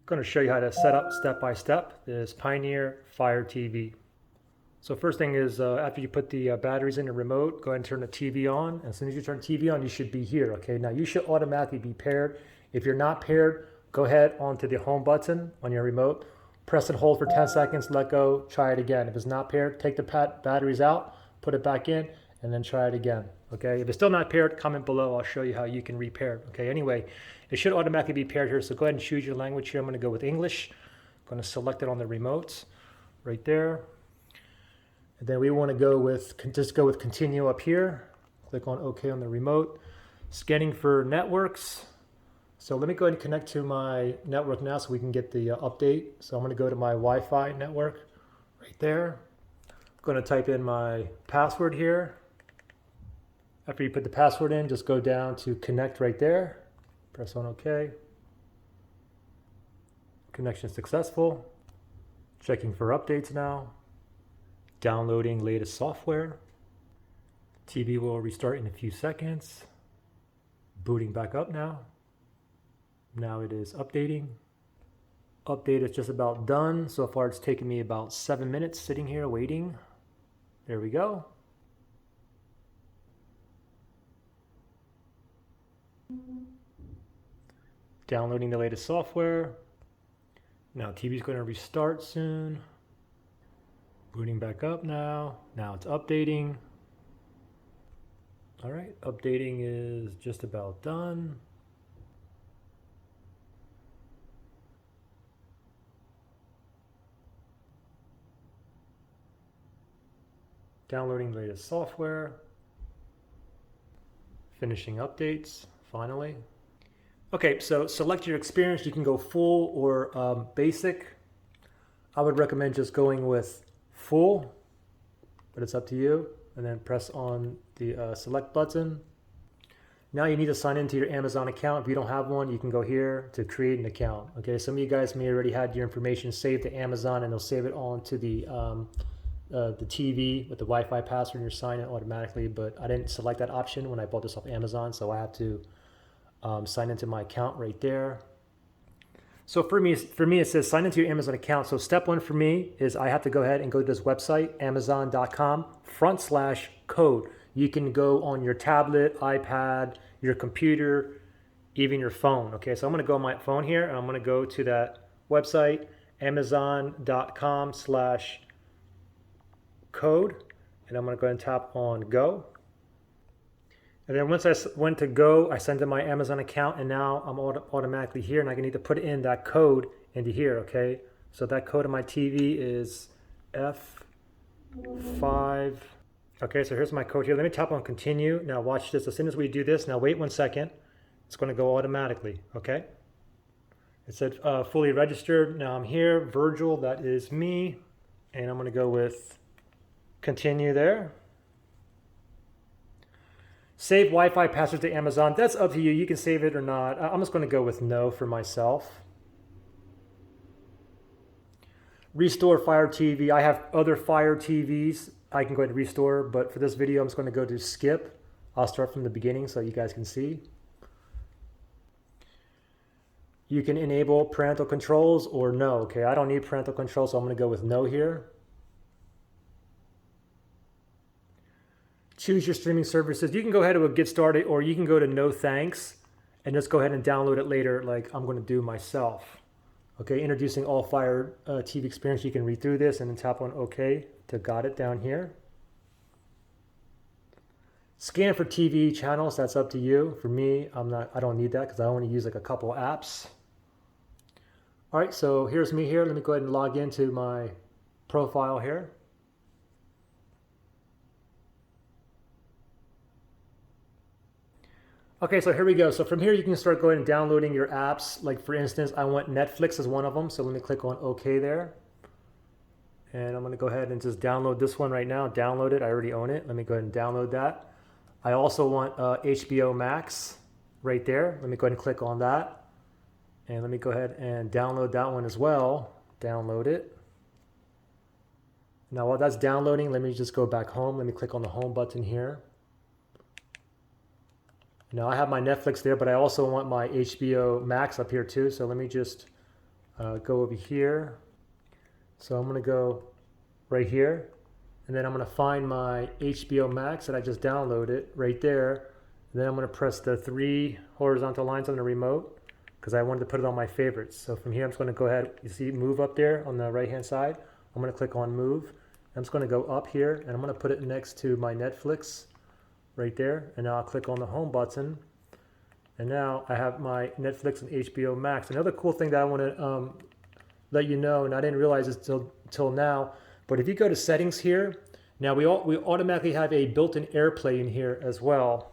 going to show you how to set up step by step this Pioneer Fire TV. So first thing is after you put the batteries in the remote, go ahead and turn the TV on. As soon as you turn the TV on, you should be here. Okay, now you should automatically be paired. If you're not paired, go ahead onto the home button on your remote, press and hold for 10 seconds, let go, try it again. If it's not paired, take the batteries out, put it back in, and then try it again. Okay, if it's still not paired, comment below. I'll show you how you can repair it. Okay, anyway, it should automatically be paired here. So go ahead and choose your language here. I'm going to go with English. I'm going to select it on the remote right there. And then we want to go with, just go with continue up here. Click on OK on the remote. Scanning for networks. So let me go ahead and connect to my network now so we can get the update. So I'm going to go to my Wi-Fi network right there. I'm going to type in my password here. After you put the password in, just go down to connect right there. Press on OK. Connection successful. Checking for updates now. Downloading latest software. TV will restart in a few seconds. Booting back up now. Now it is updating. Update is just about done. So far it's taken me about 7 minutes sitting here waiting. There we go. Downloading the latest software. Now TV is going to restart soon. Booting back up now. Now it's updating. All right, updating is just about done. Downloading the latest software. Finishing updates, finally. Okay, so select your experience. You can go full or basic. I would recommend just going with full, but it's up to you. And then press on the select button. Now you need to sign into your Amazon account. If you don't have one, you can go here to create an account. Okay, some of you guys may already had your information saved to Amazon and they'll save it onto the TV with the Wi-Fi password and you're signing it automatically, but I didn't select that option when I bought this off Amazon, so I have to sign into my account right there. So for me, it says sign into your Amazon account. So step one for me is I have to go ahead and go to this website, amazon.com/code. You can go on your tablet, iPad, your computer, even your phone. Okay, so I'm going to go on my phone here and I'm going to go to that website, amazon.com/code, and I'm going to go ahead and tap on go. And then once I went to go, I sent in my Amazon account and now I'm automatically here and I need to put in that code into here, okay? So that code on my TV is F5. Okay, so here's my code here. Let me tap on continue. Now watch this. As soon as we do this, now wait 1 second. It's going to go automatically, okay? It said fully registered. Now I'm here, Virgil, that is me. And I'm going to go with continue there. Save Wi-Fi password to Amazon. That's up to you. You can save it or not. I'm just going to go with no for myself. Restore Fire TV. I have other Fire TVs I can go ahead and restore, but for this video, I'm just going to go to skip. I'll start from the beginning so you guys can see. You can enable parental controls or no. Okay, I don't need parental controls, so I'm going to go with no here. Choose your streaming services. You can go ahead and get started, or you can go to no thanks and just go ahead and download it later like I'm going to do myself. Okay, introducing all Fire TV experience. You can read through this and then tap on OK to got it down here. Scan for TV channels. That's up to you. For me, I don't need that because I only use like a couple apps. All right, so here's me here. Let me go ahead and log into my profile here. Okay, so here we go. So from here, you can start going and downloading your apps. Like for instance, I want Netflix as one of them. So let me click on OK there. And I'm going to go ahead and just download this one right now. Download it. I already own it. Let me go ahead and download that. I also want HBO Max right there. Let me go ahead and click on that. And let me go ahead and download that one as well. Download it. Now while that's downloading, let me just go back home. Let me click on the home button here. Now I have my Netflix there, but I also want my HBO Max up here too. So let me just go over here. So I'm going to go right here, and then I'm going to find my HBO Max that I just downloaded right there. And then I'm going to press the 3 horizontal lines on the remote because I wanted to put it on my favorites. So from here, I'm just going to go ahead. You see move up there on the right hand side. I'm going to click on move. I'm just going to go up here, and I'm going to put it next to my Netflix right there. And now I'll click on the home button. And now I have my Netflix and HBO Max. Another cool thing that I want to let you know, and I didn't realize this till now, but if you go to settings here, now we automatically have a built-in AirPlay in here as well.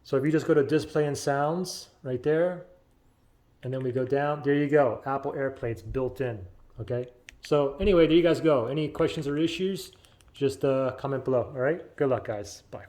So if you just go to display and sounds right there, and then we go down, there you go, Apple AirPlay, it's built in, okay? So anyway, there you guys go. Any questions or issues, just comment below, all right? Good luck, guys. Bye.